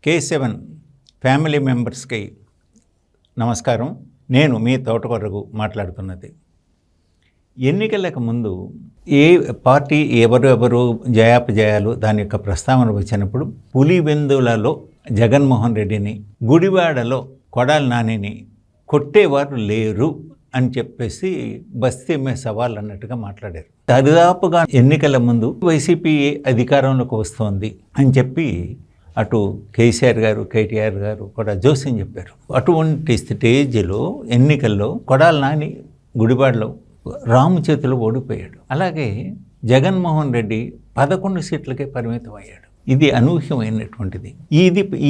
K7 family మెంబర్స్కి నమస్కారం. నేను మీ తోటకొరకు మాట్లాడుతున్నది. ఎన్నికలకు ముందు ఏ పార్టీ ఎవరెవరు జయాపజయాలు దాని యొక్క ప్రస్తావన వచ్చినప్పుడు పులివెందులలో జగన్మోహన్ రెడ్డిని, గుడివాడలో కొడాలి నానిని కొట్టేవారు లేరు అని చెప్పేసి బస్తీ మే సవాల్ అన్నట్టుగా మాట్లాడారు. దరిదాపుగా ఎన్నికల ముందు వైసీపీ అధికారంలోకి వస్తోంది అని చెప్పి అటు కేసీఆర్ గారు, కేటీఆర్ గారు కూడా జోస్యం చెప్పారు. అటువంటి స్టేజ్లో ఎన్నికల్లో కొడాలి నాని గుడివాడలో రాము చేతిలో ఓడిపోయాడు. అలాగే జగన్మోహన్ రెడ్డి 11 సీట్లకే పరిమితం అయ్యాడు. ఇది అనూహ్యమైనటువంటిది.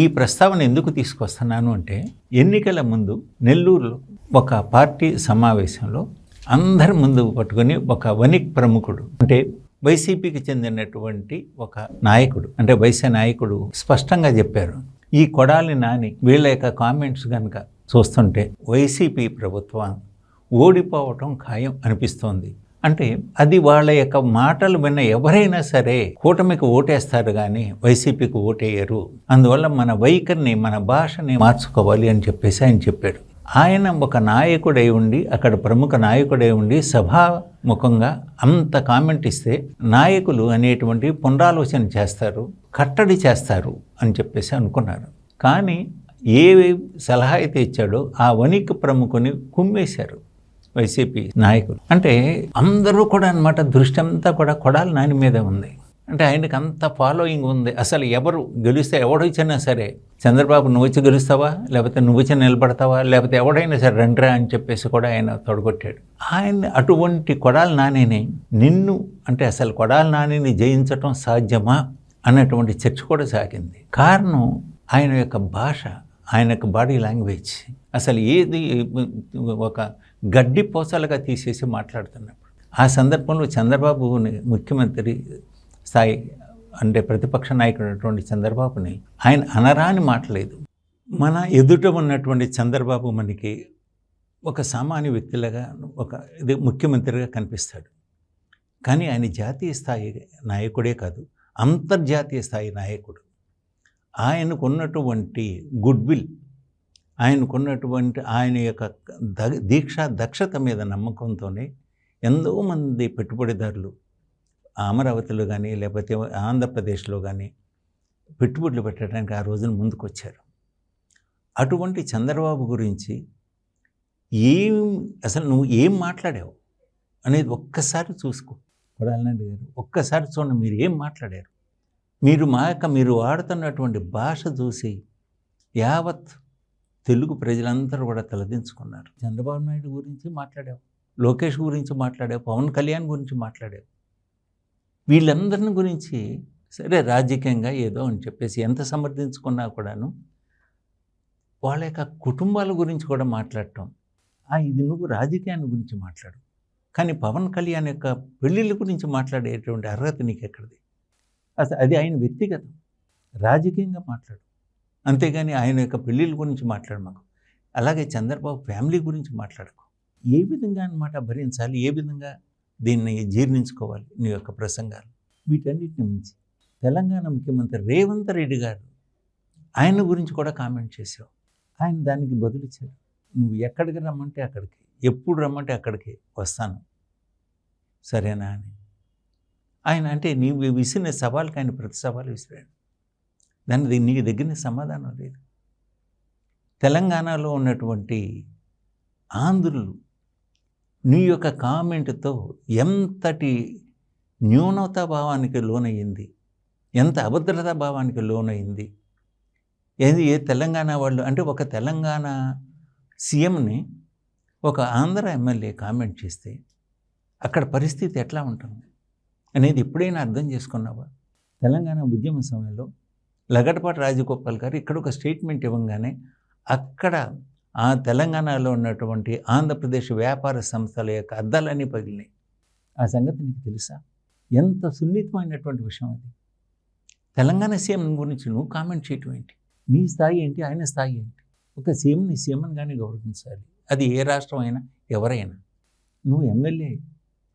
ఈ ప్రస్తావన ఎందుకు తీసుకొస్తున్నాను అంటే, ఎన్నికల ముందు నెల్లూరులో ఒక పార్టీ సమావేశంలో అందరి ముందు పట్టుకొని ఒక వణిక్ ప్రముఖుడు, అంటే వైసీపీకి చెందినటువంటి ఒక నాయకుడు, అంటే వైసీ నాయకుడు స్పష్టంగా చెప్పారు, ఈ కొడాలి నాని వీళ్ళ యొక్క కామెంట్స్ కనుక చూస్తుంటే వైసీపీ ప్రభుత్వం ఓడిపోవటం ఖాయం అనిపిస్తోంది. అంటే అది వాళ్ళ యొక్క మాటలు విన్న ఎవరైనా సరే కూటమికి ఓటేస్తారు కానీ వైసీపీకి ఓటేయరు. అందువల్ల మన వైఖరిని, మన భాషని మార్చుకోవాలి అని చెప్పేసి ఆయన చెప్పాడు. ఆయన ఒక నాయకుడై ఉండి, అక్కడ ప్రముఖ నాయకుడై ఉండి సభాముఖంగా అంత కామెంట్ ఇస్తే నాయకులు అనేటువంటి పునరాలోచన చేస్తారు, కట్టడి చేస్తారు అని చెప్పేసి అనుకున్నారు. కానీ ఏ సలహా అయితే ఇచ్చాడో ఆ వణిక్ ప్రముఖుని కుమ్మేశారు వైసీపీ నాయకులు. అంటే అందరూ కూడా అన్నమాట దృష్టి అంతా కూడా కొడాలి నాని మీద ఉంది. అంటే ఆయనకు అంత ఫాలోయింగ్ ఉంది. అసలు ఎవరు గెలిస్తే, ఎవడొచ్చినా సరే, చంద్రబాబు నువ్వు వచ్చి గెలుస్తావా, లేకపోతే నువ్వు వచ్చి నిలబడతావా, లేకపోతే ఎవడైనా సరే రండ్రా అని చెప్పేసి కూడా ఆయన తొడగొట్టాడు. ఆయన అటువంటి కొడాలి నానిని నిన్ను అంటే అసలు కొడాలి నానిని జయించటం సాధ్యమా అన్నటువంటి చర్చ కూడా సాగింది. కారణం ఆయన యొక్క భాష, ఆయన యొక్క బాడీ లాంగ్వేజ్ అసలు ఏది ఒక గడ్డి పోసలుగా తీసేసి మాట్లాడుతున్నప్పుడు. ఆ సందర్భంలో చంద్రబాబు ముఖ్యమంత్రి స్థాయి, అంటే ప్రతిపక్ష నాయకుడు చంద్రబాబుని ఆయన అనరాని మాటలేదు. మన ఎదుట ఉన్నటువంటి చంద్రబాబు మనకి ఒక సామాన్య వ్యక్తిలాగా, ఒక ఇది ముఖ్యమంత్రిగా కనిపిస్తాడు. కానీ ఆయన జాతీయ స్థాయి నాయకుడే కాదు, అంతర్జాతీయ స్థాయి నాయకుడు. ఆయనకున్నటువంటి గుడ్ విల్, ఆయనకున్నటువంటి ఆయన యొక్క దక్షత మీద నమ్మకంతోనే ఎంతోమంది పెట్టుబడిదారులు అమరావతిలో కానీ లేకపోతే ఆంధ్రప్రదేశ్లో కానీ పెట్టుబడులు పెట్టడానికి ఆ రోజున ముందుకు వచ్చారు. అటువంటి చంద్రబాబు గురించి అసలు నువ్వు ఏం మాట్లాడావు అనేది ఒక్కసారి చూసుకో కొడాలి నాని గారు. ఒక్కసారి చూడండి, మీరు ఏం మాట్లాడారు. మీరు వాడుతున్నటువంటి భాష చూసి యావత్ తెలుగు ప్రజలందరూ కూడా తలదించుకున్నారు. చంద్రబాబు నాయుడు గురించి మాట్లాడావు, లోకేష్ గురించి మాట్లాడావు, పవన్ కళ్యాణ్ గురించి మాట్లాడావు. వీళ్ళందరిని గురించి సరే రాజకీయంగా ఏదో అని చెప్పేసి ఎంత సమర్థించుకున్నా కూడాను వాళ్ళ యొక్క కుటుంబాల గురించి కూడా మాట్లాడటం, ఇది నువ్వు రాజకీయాన్ని గురించి మాట్లాడు. కానీ పవన్ కళ్యాణ్ యొక్క పెళ్ళిళ్ళ గురించి మాట్లాడేటువంటి అర్హత నీకు ఎక్కడిది? అసలు అది ఆయన వ్యక్తిగతం, రాజకీయంగా మాట్లాడు, అంతేగాని ఆయన యొక్క పెళ్ళిళ్ళ గురించి మాట్లాడు మాకు. అలాగే చంద్రబాబు ఫ్యామిలీ గురించి మాట్లాడుకో. ఏ విధంగా అన్నమాట భరించాలి, ఏ విధంగా దీన్ని జీర్ణించుకోవాలి నీ యొక్క ప్రసంగాలు. వీటన్నిటిని మించి తెలంగాణ ముఖ్యమంత్రి రేవంత్ రెడ్డి గారు ఆయన గురించి కూడా కామెంట్ చేశావు. ఆయన దానికి బదులిచ్చాడు, నువ్వు ఎక్కడికి రమ్మంటే అక్కడికి, ఎప్పుడు రమ్మంటే అక్కడికి వస్తాను, సరేనా అని. ఆయన అంటే నీవు విసిరిన సవాల్కి ఆయన ప్రతి సవాలు విసిరాడు. దానికి నీకు దగ్గర సమాధానం లేదు. తెలంగాణలో ఉన్నటువంటి ఆంధ్రులు నీ యొక్క కామెంట్తో ఎంతటి న్యూనతా భావానికి లోనయ్యింది, ఎంత అభద్రతా భావానికి లోనయ్యింది. ఏ తెలంగాణ వాళ్ళు అంటే ఒక తెలంగాణ సీఎంని ఒక ఆంధ్ర ఎమ్మెల్యే కామెంట్ చేస్తే అక్కడ పరిస్థితి ఎట్లా ఉంటుంది అనేది ఎప్పుడైనా అర్థం చేసుకున్నావా? తెలంగాణ ఉద్యమ సమయంలో లగడపాటి రాజగోపాల్ గారు ఇక్కడ ఒక స్టేట్మెంట్ ఇవ్వగానే అక్కడ ఆ తెలంగాణలో ఉన్నటువంటి ఆంధ్రప్రదేశ్ వ్యాపార సంస్థల యొక్క అద్దాలన్నీ పగిలినాయి. ఆ సంగతి నీకు తెలుసా? ఎంత సున్నితమైనటువంటి విషయం అది. తెలంగాణ సీఎం గురించి నువ్వు కామెంట్ చేయటం ఏంటి? నీ స్థాయి ఏంటి, ఆయన స్థాయి ఏంటి? ఒక సీఎంని సీఎంగానే గౌరవించాలి, అది ఏ రాష్ట్రం అయినా ఎవరైనా. నువ్వు ఎమ్మెల్యే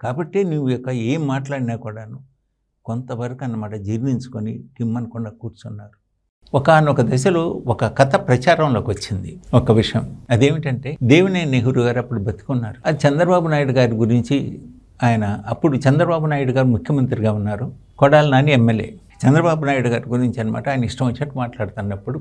కాబట్టి నువ్వు యొక్క ఏం మాట్లాడినా కూడాను కొంతవరకు అన్నమాట జీర్ణించుకొని టిమ్మనకుండా కూర్చున్నారు. ఒకానొక దశలో ఒక కథ ప్రచారంలోకి వచ్చింది. ఒక విషయం అదేమిటంటే, దేవినేని నెహ్రూ గారు అప్పుడు బతికున్నారు. అది చంద్రబాబు నాయుడు గారి గురించి ఆయన, అప్పుడు చంద్రబాబు నాయుడు గారు ముఖ్యమంత్రిగా ఉన్నారు, కొడాలి నాని ఎమ్మెల్యే. చంద్రబాబు నాయుడు గారి గురించి అనమాట ఆయన ఇష్టం వచ్చినట్టు మాట్లాడుతున్నప్పుడు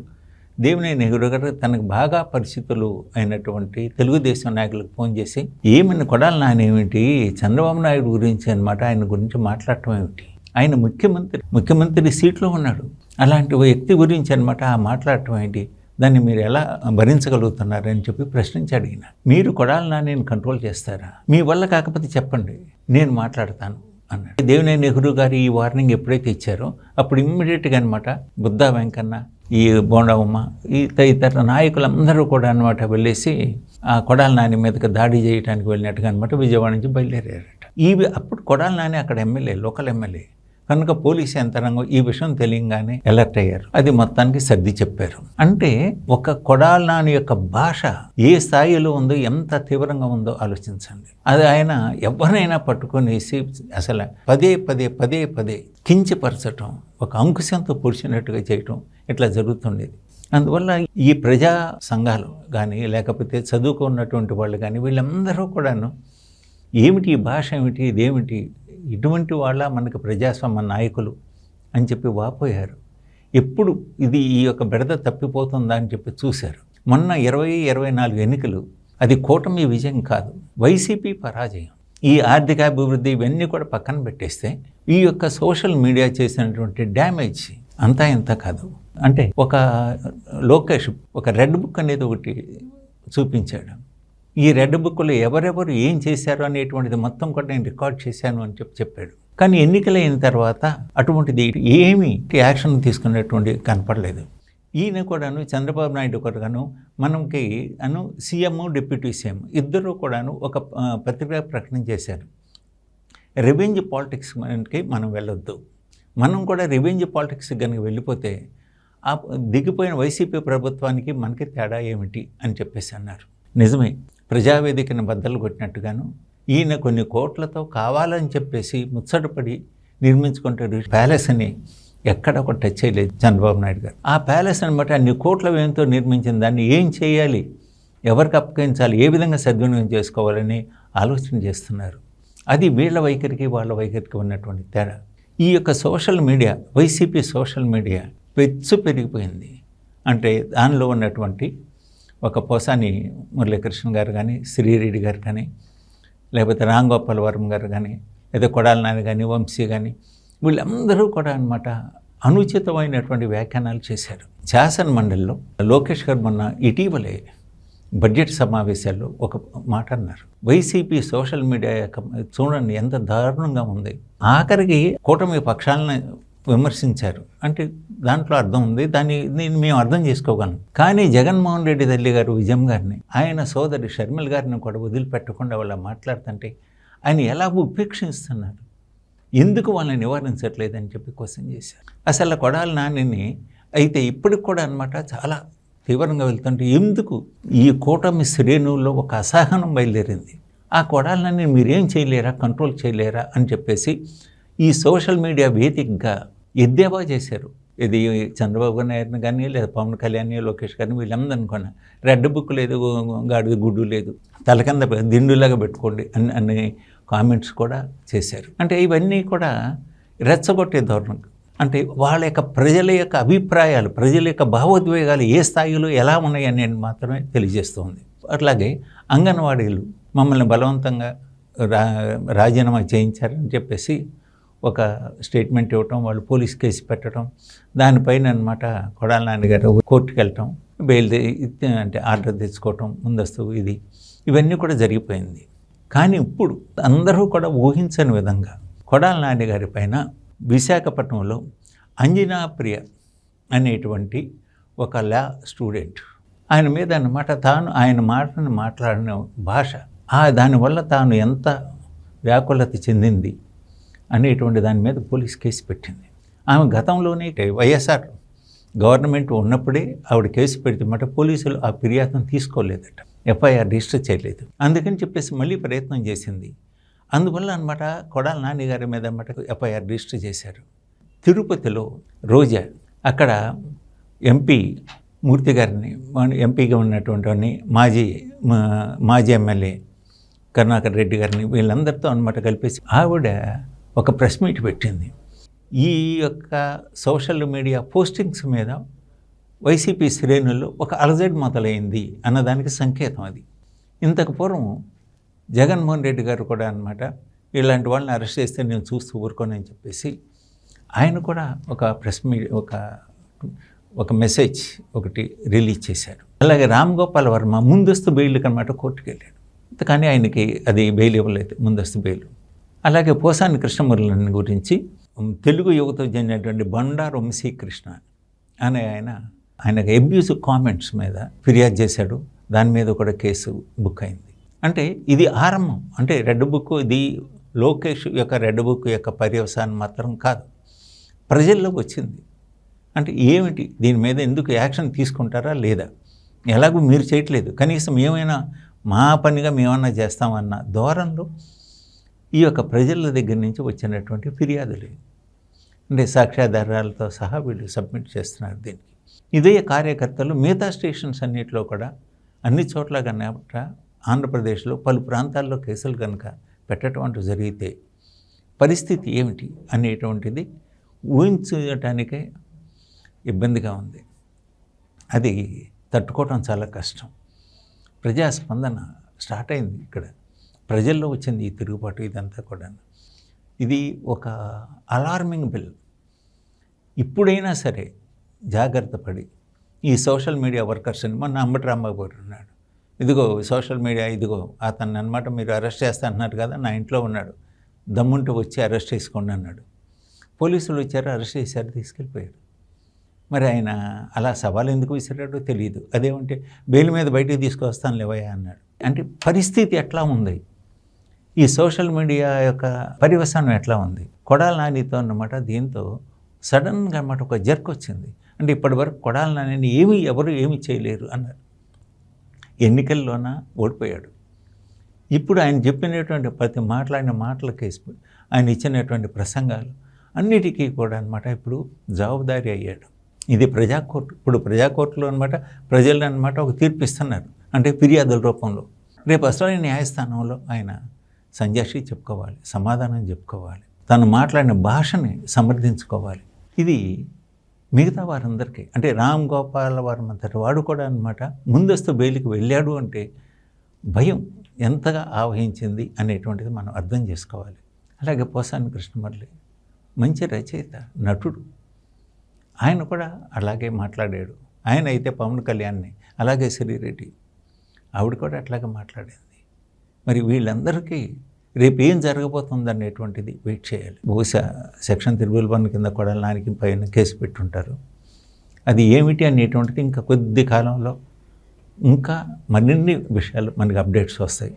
దేవినేని నెహ్రూ గారు తనకు బాగా పరిస్థితులు అయినటువంటి తెలుగుదేశం నాయకులకు ఫోన్ చేసి, ఏమని కొడాలి నాని ఏమిటి, చంద్రబాబు నాయుడు గురించి అనమాట ఆయన గురించి మాట్లాడటం ఏమిటి, ఆయన ముఖ్యమంత్రి సీట్లో ఉన్నాడు, అలాంటి వ్యక్తి గురించి అనమాట ఆ మాట్లాడటం ఏంటి, దాన్ని మీరు ఎలా భరించగలుగుతున్నారని చెప్పి ప్రశ్నించాడు ఈయన. మీరు కొడాలి నానిని కంట్రోల్ చేస్తారా, మీ వల్ల కాకపోతే చెప్పండి నేను మాట్లాడతాను అన్నాడు. దేవినేని నెహ్రూ గారు ఈ వార్నింగ్ ఎప్పుడైతే ఇచ్చారో అప్పుడు ఇమ్మీడియట్గా అనమాట బుద్ధా వెంకన్న, ఈ బోండమ్మ, ఈ తదితర నాయకులందరూ కూడా అనమాట వెళ్ళేసి ఆ కొడాలి నాని మీదకి దాడి చేయడానికి వెళ్ళినట్టుగా అనమాట విజయవాడ నుంచి బయలుదేరారట. అప్పుడు కొడాలి నాని అక్కడ ఎమ్మెల్యే, లోకల్ ఎమ్మెల్యే కనుక పోలీసు యంత్రాంగం ఈ విషయం తెలియగానే అలర్ట్ అయ్యారు. అది మొత్తానికి సర్ది చెప్పారు. అంటే ఒక కొడాలి నాని యొక్క భాష ఏ స్థాయిలో ఉందో, ఎంత తీవ్రంగా ఉందో ఆలోచించండి. అది ఆయన ఎవరినైనా పట్టుకొనేసి అసలు పదే పదే పదే పదే కించపరచటం, ఒక అంకుశంతో పొడిచినట్టుగా చేయటం ఇట్లా జరుగుతుండేది. అందువల్ల ఈ ప్రజా సంఘాలు కానీ లేకపోతే చదువుకున్నటువంటి వాళ్ళు కానీ వీళ్ళందరూ కూడాను ఏమిటి ఈ భాష, ఏమిటి ఇదేమిటి, ఇటువంటి వాళ్ళ మనకు ప్రజాస్వామ్య నాయకులు అని చెప్పి వాపోయారు. ఎప్పుడు ఇది ఈ యొక్క బెడద తప్పిపోతుందా అని చెప్పి చూశారు. మొన్న 2024 ఎన్నికలు అది కూటమి విజయం కాదు, వైసీపీ పరాజయం. ఈ ఆర్థికాభివృద్ధి ఇవన్నీ కూడా పక్కన పెట్టేస్తే ఈ యొక్క సోషల్ మీడియా చేసినటువంటి డ్యామేజ్ అంతా ఇంత కాదు. అంటే ఒక లోకేష్ ఒక రెడ్ బుక్ అనేది ఒకటి చూపించాడు. ఈ రెడ్ బుక్లో ఎవరెవరు ఏం చేశారు అనేటువంటిది మొత్తం కూడా నేను రికార్డ్ చేశాను అని చెప్పాడు. కానీ ఎన్నికలైన తర్వాత అటువంటిది ఏమీ యాక్షన్ తీసుకునేటువంటి కనపడలేదు. ఈయన కూడాను చంద్రబాబు నాయుడు కూడాను మనకి సీఎం డిప్యూటీ సీఎం ఇద్దరు కూడాను ఒక పత్రికా ప్రకటన చేశారు. రివెంజ్ పాలిటిక్స్ మనకి మనం వెళ్ళొద్దు, మనం కూడా రివెంజ్ పాలిటిక్స్ కనుక వెళ్ళిపోతే ఆ దిగిపోయిన వైసీపీ ప్రభుత్వానికి మనకి తేడా ఏమిటి అని చెప్పేసి అన్నారు. నిజమే, ప్రజావేదికను బద్దలు కొట్టినట్టుగాను ఈయన కొన్ని కోట్లతో కావాలని చెప్పేసి ముచ్చటపడి నిర్మించుకుంటాడు ప్యాలెస్ అని ఎక్కడ ఒక టచ్ చేయలేదు చంద్రబాబు నాయుడు గారు. ఆ ప్యాలెస్ అనమాట అన్ని కోట్ల వ్యయంతో నిర్మించిన దాన్ని ఏం చేయాలి, ఎవరికి అప్పగించాలి, ఏ విధంగా సద్వినియోగం చేసుకోవాలని ఆలోచన చేస్తున్నారు. అది వీళ్ళ వైఖరికి వాళ్ళ వైఖరికి ఉన్నటువంటి తేడా. ఈ యొక్క social media, YCP social media పెరిగిపోయింది. అంటే దానిలో ఉన్నటువంటి ఒక పోసాని మురళీకృష్ణ గారు కానీ, శ్రీరెడ్డి గారు కానీ, లేకపోతే రాంగోపాల్ వర్మ గారు కానీ, లేదా కొడాలి నాని కానీ, వంశీ కానీ, వీళ్ళందరూ కూడా అనమాట అనుచితమైనటువంటి వ్యాఖ్యానాలు చేశారు. శాసన మండలిలో లోకేష్ గారు మొన్న ఇటీవలే బడ్జెట్ సమావేశాల్లో ఒక మాట అన్నారు. వైసీపీ సోషల్ మీడియా యొక్క చూడండి ఎంత దారుణంగా ఉంది, ఆఖరికి కూటమి పక్షాలను విమర్శించారు. అంటే దాంట్లో అర్థం ఉంది, దాన్ని మేము అర్థం చేసుకోగలం. కానీ జగన్మోహన్ రెడ్డి తల్లి గారు విజయం గారిని, ఆయన సోదరి షర్మిల గారిని కూడా వదిలిపెట్టకుండా వాళ్ళ మాట్లాడుతుంటే ఆయన ఎలా ఉపేక్షిస్తున్నారు, ఎందుకు వాళ్ళని నివారించట్లేదని చెప్పి క్వశ్చన్ చేశారు. అసలు కొడాలి నానిని అయితే ఇప్పటికి కూడా అనమాట చాలా తీవ్రంగా వెళ్తుంటే ఎందుకు ఈ కూటమి శ్రేణుల్లో ఒక అసహనం బయలుదేరింది. ఆ కొడాలి నాని మీరేం చేయలేరా, కంట్రోల్ చేయలేరా అని చెప్పేసి ఈ సోషల్ మీడియా వేదికగా ఎద్దేవా చేశారు. ఇది చంద్రబాబు నాయుడుని కానీ, లేదా పవన్ కళ్యాణ్, లోకేష్ గారిని, వీళ్ళందరూ అనుకున్నా రెడ్ బుక్ లేదు, గాడిద గుడ్డు లేదు, తలకింద దిండులాగా పెట్టుకోండి అన్ని కామెంట్స్ కూడా చేశారు. అంటే ఇవన్నీ కూడా రెచ్చగొట్టే ధోరణి. అంటే వాళ్ళ యొక్క ప్రజల యొక్క అభిప్రాయాలు, ప్రజల యొక్క భావోద్వేగాలు ఏ స్థాయిలో ఎలా ఉన్నాయని మాత్రమే తెలియజేస్తుంది. అట్లాగే అంగన్వాడీలు మమ్మల్ని బలవంతంగా రాజీనామా చేయించారని చెప్పేసి ఒక స్టేట్మెంట్ ఇవ్వటం, వాళ్ళు పోలీస్ కేసు పెట్టడం, దానిపైన అనమాట కొడాలి నాని గారు కోర్టుకు వెళ్ళటం, బెయిల్ అంటే ఆర్డర్ తెచ్చుకోవటం, ముందస్తు ఇవన్నీ కూడా జరిగిపోయింది. కానీ ఇప్పుడు అందరూ కూడా ఊహించని విధంగా కొడాలి నాని గారి పైన విశాఖపట్నంలో అంజనా ప్రియ అనేటువంటి ఒక లా స్టూడెంట్ ఆయన మీద అన్నమాట ఆయన మాటను మాట్లాడిన భాష, దానివల్ల తాను ఎంత వ్యాకులత చెందింది అనేటువంటి దాని మీద పోలీస్ కేసు పెట్టింది. ఆమె గతంలోనే వైఎస్ఆర్ గవర్నమెంట్ ఉన్నప్పుడే ఆవిడ కేసు పెడితే మాట పోలీసులు ఆ ఫిర్యాదును తీసుకోలేదట, ఎఫ్ఐఆర్ రిజిస్టర్ చేయలేదు. అందుకని చెప్పేసి మళ్ళీ ప్రయత్నం చేసింది. అందువల్ల అనమాట కొడాలి నాని గారి మీద అనమాట ఎఫ్ఐఆర్ రిజిస్టర్ చేశారు. తిరుపతిలో రోజా అక్కడ ఎంపీ మూర్తి గారిని, ఎంపీగా ఉన్నటువంటి వాడిని, మాజీ ఎమ్మెల్యే కరుణాకర్ రెడ్డి గారిని, వీళ్ళందరితో అనమాట కలిపేసి ఆవిడ ఒక ప్రెస్ మీట్ పెట్టింది. ఈ యొక్క సోషల్ మీడియా పోస్టింగ్స్ మీద వైసీపీ శ్రేణుల్లో ఒక అలజడి మొదలైంది అన్నదానికి సంకేతం అది. ఇంతకు పూర్వం జగన్మోహన్ రెడ్డి గారు కూడా అనమాట ఇలాంటి వాళ్ళని అరెస్ట్ చేస్తే నేను చూస్తూ ఊరుకోనని చెప్పేసి ఆయన కూడా ఒక ప్రెస్ మీట్ ఒక మెసేజ్ ఒకటి రిలీజ్ చేశారు. అలాగే రామ్ గోపాల్ వర్మ ముందస్తు బెయిల్కి అనమాట కోర్టుకు వెళ్ళాడు. కానీ ఆయనకి అది బెయిల్ ఇవ్వలేదు, ముందస్తు బెయిల్. అలాగే పోసాని కృష్ణమురళిని గురించి తెలుగు యువత చెందినటువంటి బండారు వంశీకృష్ణ అనే ఆయనకు అబ్యూసివ్ కామెంట్స్ మీద ఫిర్యాదు చేశాడు. దాని మీద కూడా కేసు బుక్ అయింది. అంటే ఇది ఆరంభం. అంటే రెడ్ బుక్ ఇది లోకేష్ యొక్క రెడ్ బుక్ యొక్క పర్యవసానం మాత్రం కాదు, ప్రజల్లోకి వచ్చింది. అంటే ఏమిటి దీని మీద ఎందుకు యాక్షన్ తీసుకుంటారా లేదా, ఎలాగో మీరు చేయట్లేదు, కనీసం ఏమైనా మా పనిగా మేమన్నా చేస్తామన్న ధోరణిలో ఈ యొక్క ప్రజల దగ్గర నుంచి వచ్చినటువంటి ఫిర్యాదులు, అంటే సాక్ష్యాధారాలతో సహా వీళ్ళు సబ్మిట్ చేస్తున్నారు దీనికి. ఇదే కార్యకర్తలు మిగతా స్టేషన్స్ అన్నింటిలో కూడా అన్ని చోట్ల కనుక ఆంధ్రప్రదేశ్లో పలు ప్రాంతాల్లో కేసులు కనుక పెట్టడం అంటూ జరిగితే పరిస్థితి ఏమిటి అనేటువంటిది ఊహించడానికే ఇబ్బందిగా ఉంది. అది తట్టుకోవడం చాలా కష్టం. ప్రజాస్పందన స్టార్ట్ అయింది, ఇక్కడ ప్రజల్లో వచ్చింది ఈ తిరుగుబాటు. ఇదంతా కూడా ఇది ఒక అలార్మింగ్ బిల్. ఇప్పుడైనా సరే జాగ్రత్త పడి ఈ సోషల్ మీడియా వర్కర్స్ని, మొన్న అంబటి రాంబాబు గారు ఉన్నాడు, ఇదిగో సోషల్ మీడియా, ఇదిగో అతన్ని అనమాట మీరు అరెస్ట్ చేస్తా అన్నారు కదా, నా ఇంట్లో ఉన్నాడు, దమ్ముంటూ వచ్చి అరెస్ట్ చేసుకోండి అన్నాడు. పోలీసులు వచ్చారు, అరెస్ట్ చేశారు, తీసుకెళ్ళిపోయారు. మరి ఆయన అలా సవాల్ ఎందుకు విసిరాడో తెలియదు. అదేమంటే బెయిల్ మీద బయటికి తీసుకొస్తాను లేవయ్యా అన్నాడు. అంటే పరిస్థితి ఎట్లా ఉంది, ఈ సోషల్ మీడియా యొక్క పర్యవసానం ఎట్లా ఉంది. కొడాల నానితో అన్నమాట దీంతో సడన్గా అన్నమాట ఒక జర్క్ వచ్చింది. అంటే ఇప్పటివరకు కొడాల నానిని ఎవరు ఏమీ చేయలేరు అన్నారు. ఎన్నికల్లోన ఓడిపోయాడు. ఇప్పుడు ఆయన చెప్పినటువంటి ప్రతి మాట్లాడిన మాటల కేసు, ఆయన ఇచ్చినటువంటి ప్రసంగాలు అన్నిటికీ కూడా అనమాట ఇప్పుడు జవాబుదారీ అయ్యాడు. ఇది ప్రజాకోర్టు. ఇప్పుడు ప్రజాకోర్టులో అనమాట ప్రజలు అనమాట ఒక తీర్పు ఇస్తున్నారు, అంటే ఫిర్యాదుల రూపంలో. రేపు అసలైన న్యాయస్థానంలో ఆయన సంజాషి చెప్పుకోవాలి, సమాధానం చెప్పుకోవాలి, తను మాట్లాడిన భాషని సమర్థించుకోవాలి. ఇది మిగతా వారందరికీ, అంటే రామ్ గోపాల్ వర్మ అంతటి వాడు కూడా అనమాట ముందస్తు బెయిల్కి వెళ్ళాడు అంటే భయం ఎంతగా ఆవహించింది అనేటువంటిది మనం అర్థం చేసుకోవాలి. అలాగే పోసాని కృష్ణమురళి మంచి రచయిత, నటుడు, ఆయన కూడా అలాగే మాట్లాడాడు. ఆయన అయితే పవన్ కళ్యాణ్ని, అలాగే శ్రీరెడ్డి ఆవిడ కూడా అట్లాగే మాట్లాడింది. మరి వీళ్ళందరికీ రేపు ఏం జరగబోతుంది అనేటువంటిది వెయిట్ చేయాలి. బహుశా సెక్షన్ 311 కింద కూడా నానికి పైన కేసు పెట్టుంటారు. అది ఏమిటి అనేటువంటిది ఇంకా కొద్ది కాలంలో ఇంకా మరిన్ని విషయాలు మనకి అప్డేట్స్ వస్తాయి.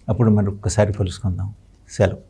అప్పుడు మరి ఒక్కసారి కలుసుకుందాం. సెలవు.